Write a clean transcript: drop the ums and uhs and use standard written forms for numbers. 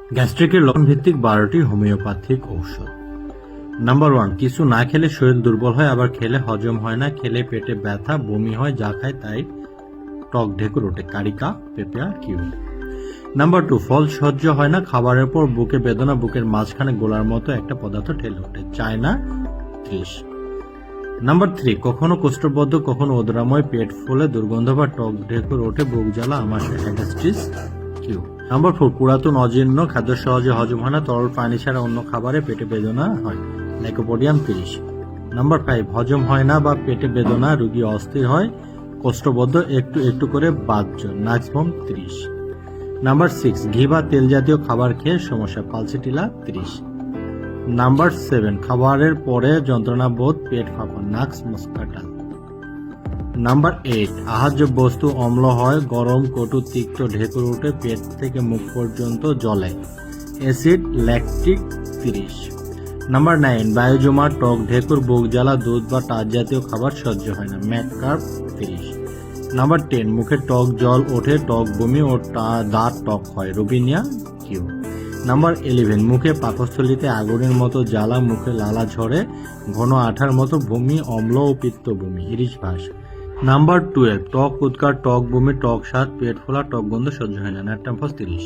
গ্যাস্ট্রিকের লক্ষণ ভিত্তিক 12টি হোমিওপ্যাথিক ঔষধ। নাম্বার 1, কিছু না খেলে শরীর দুর্বল হয়, আবার খেলে হজম হয় না, খেলে পেটে ব্যথা, বমি হয়, যা খায় তাই টক ঢেকুর ওঠে, কারিকা পেঁপা কিউ। নাম্বার 2, ফল সহ্য হয় না, খাবারের পর বুকে বেদনা, বুকের মাঝখানে গোলার মতো একটা পদার্থ ঠেলে ওঠে, চায়না 30। নাম্বার 3, কখনো কোষ্ঠবদ্ধ, কখনো ওদরাময়, পেট ফুলে দুর্গন্ধ বা টক ঢেকুর ওঠে, বুক জ্বালা, আমাশয়, গ্যাস্ট্রিস কিউ। নাম্বার 4, পুরাতন অজীর্ণ, খাদ্য সহজে হজম হয় না, তরল পানি ছাড়া অন্য খাবারে পেটে বেদনা হয়, লাইকোপোডিয়াম 30। নাম্বার 5, হজম হয় না বা পেটে বেদনা, রোগী অস্থির হয়, কোষ্ঠবদ্ধ, একটু একটু করে বাতজ, নাক্সভম 30। নাম্বার 6, ঘি বা তেল জাতীয় খাবার খেয়ে সমস্যা, পালসিটিলা 30। নাম্বার 7, খাবারের পরে যন্ত্রণা বোধ, পেট ফাঁপা, নাক্স মস্কাটাল। নাম্বার 8, আহার্য বস্তু অম্ল হয়, গরম, কটু, তিক্ত, ঢেকুর ওঠে, পেট থেকে মুখ পর্যন্ত জ্বলে, অ্যাসিড ল্যাকটিক 30। নাম্বার 9, বায়ু জমা, টক ঢেকুর, বুক জ্বালা, দুধ বা টাচ জাতীয় খাবার সহ্য হয় না, ম্যাটকার্প 30। নাম্বার 10, মুখে টক জল ওঠে, টক বমি ও দাঁত টক হয়, রুবিনিয়া কিউ। নাম্বার 11, মুখে পাকস্থলীতে আগুনের মতো জ্বালা, মুখে লালা ঝরে, ঘন আঠার মতো বমি, অম্ল ও পিত্ত বমি, ইরিশ ভাস। নাম্বার 12, টক উৎকার, টক বমি, টক স্বাদ, পেট ফোলা, টক গন্ধ সহ্য হয় না, ন্যাট্রাম্পাস 30।